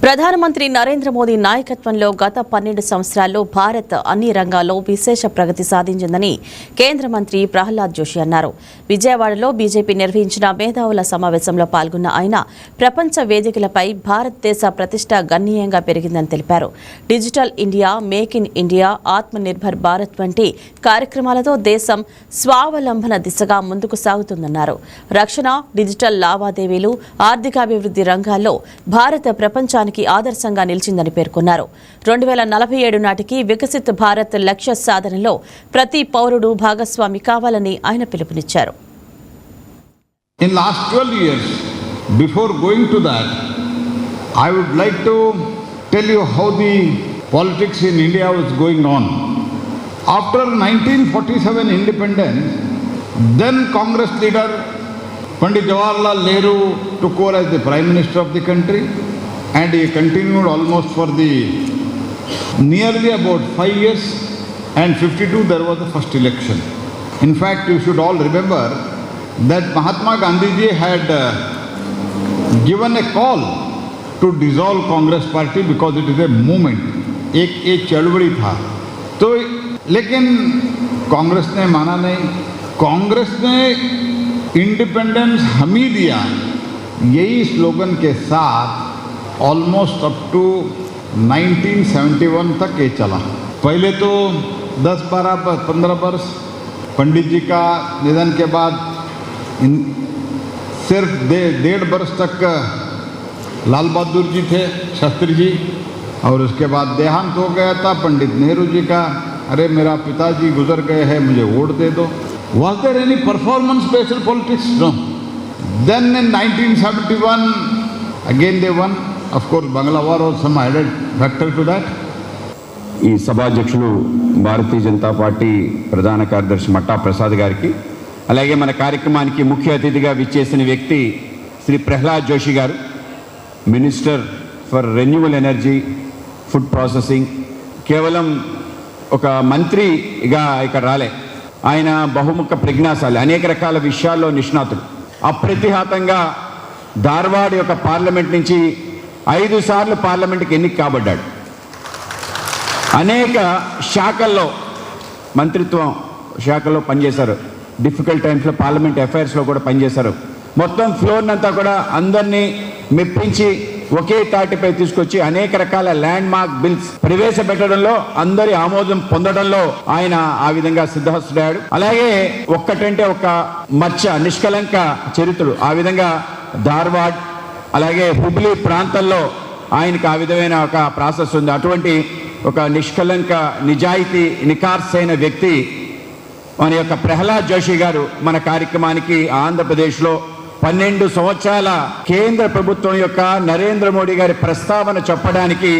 ప్రధానమంత్రి నరేంద్ర మోదీ నాయకత్వంలో గత 12 సంవత్సరాల్లో భారత్ అన్ని రంగాల్లో విశేష ప్రగతి సాధించిందని కేంద్ర మంత్రి ప్రహ్లాద్ జోషి అన్నారు. విజయవాడలో బీజేపీ నిర్వహించిన మేధావుల సమావేశంలో పాల్గొన్న ఆయన ప్రపంచ వేదికలపై భారతదేశ ప్రతిష్ట గణనీయంగా పెరిగిందని తెలిపారు. Digital India, make in India, ఆత్మ నిర్భర్ భారత్ వంటి కార్యక్రమాలతో దేశం స్వావలంబన దిశగా ముందుకు సాగుతుందన్నారు. రక్షణ, డిజిటల్ లావాదేవీలు, ఆర్థికాభివృద్ధి రంగాల్లో భారత్ ప్రపంచానికి ఆదర్శంగా నిలిచిందని పేర్కొన్నారు. 2047 నాటికి వికసిత్ భారత్ లక్ష్య సాధనలో ప్రతి పౌరుడు భాగస్వామి కావాలని ఆయన పిలుపునిచ్చారు. In last 12 years, before going to that, I would like to tell you how the politics in India was going on. After 1947 independence, then Congress leader Pandit Jawaharlal Nehru took over as the Prime Minister of the country, and he continued almost for the nearly about 5 years, and 52 there was the first election. In fact, you should all remember that Mahatma Gandhi ji had given a call to dissolve Congress party because it is a movement, एक चळवळी था. तो लेकिन कांग्रेस ने माना नहीं. कांग्रेस ने independence हम ही दिया, यही स्लोगन के साथ ऑलमोस्ट अप टू 1971 तक ये चला. पहले तो 10, 12, 15 वर्ष पंडित जी का निधन के बाद सिर्फ 1.5 वर्ष तक लाल बहादुर जी थे, शास्त्री जी, और उसके बाद देहांत हो गया था पंडित नेहरू जी का. अरे मेरा पिताजी गुजर गए हैं, मुझे वोट दे दो. Was there any performance based politics? No. Then in 1971 again they won. Of course, Bangla War was some added factor to that. ఈ సభాధ్యక్షులు భారతీయ జనతా పార్టీ ప్రధాన కార్యదర్శి మట్టా ప్రసాద్ గారికి, అలాగే మన కార్యక్రమానికి ముఖ్య అతిథిగా విచ్చేసిన వ్యక్తి శ్రీ ప్రహ్లాద్ జోషి గారు, minister for renewal energy, food processing. కేవలం ఒక మంత్రిగా ఇక్కడ రాలే, ఆయన బహుముఖ ప్రజ్ఞాశాలి, అనేక రకాల విషయాల్లో నిష్ణాతుడు. అప్రతిహతంగా ధార్వాడ్ యొక్క పార్లమెంట్ నుంచి 5 సార్లు పార్లమెంట్కి ఎన్నిక కాబడ్డాడు. అనేక శాఖల్లో మంత్రిత్వం శాఖల్లో పనిచేశారు. డిఫికల్ట్ టైమ్స్లో పార్లమెంట్ అఫైర్స్లో కూడా పనిచేశారు. మొత్తం ఫ్లోర్నంతా కూడా అందరినీ మెప్పించి ఒకే తాటిపై తీసుకొచ్చి అనేక రకాల ల్యాండ్ మార్క్ బిల్స్ ప్రవేశపెట్టడంలో, అందరి ఆమోదం పొందడంలో ఆయన ఆ విధంగా సిద్ధహస్తుడాడు. అలాగే ఒక్కటంటే ఒక మచ్చ నిష్కలంక చరిత్రుడు. ఆ విధంగా ధార్వాడ్ అలాగే హుబ్లీ ప్రాంతంలో ఆయనకు ఆ విధమైన ఒక ప్రాసెస్ ఉంది. అటువంటి ఒక నిష్కలంక, నిజాయితీ, నిఖార్సైన వ్యక్తి మన యొక్క ప్రహ్లాద్ జోషి గారు మన కార్యక్రమానికి ఆంధ్రప్రదేశ్లో 12 సంవత్సరాల కేంద్ర ప్రభుత్వం యొక్క నరేంద్ర మోడీ గారి ప్రస్తావన చెప్పడానికి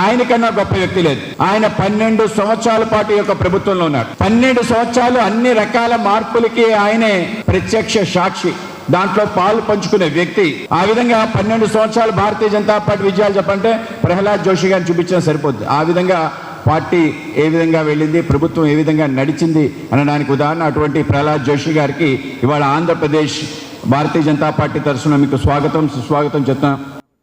ఆయన కన్నా గొప్ప వ్యక్తి లేదు. ఆయన 12 సంవత్సరాల పాటు యొక్క ప్రభుత్వంలో ఉన్నారు. 12 సంవత్సరాలు అన్ని రకాల మార్పులకి ఆయనే ప్రత్యక్ష సాక్షి, దాంట్లో పాలు పంచుకునే వ్యక్తి. ఆ విధంగా 12 సంవత్సరాలు భారతీయ జనతా పార్టీ విజయాలు చెప్పంటే ప్రహ్లాద్ జోషి గారిని చూపించడం సరిపోద్ది. ఆ విధంగా పార్టీ ఏ విధంగా వెళ్ళింది, ప్రభుత్వం ఏ విధంగా నడిచింది అనడానికి ఉదాహరణ అటువంటి ప్రహ్లాద్ జోషి గారికి ఇవాళ ఆంధ్రప్రదేశ్ భారతీయ జనతా పార్టీ తరఫున మీకు స్వాగతం, సుస్వాగతం చెప్తాం.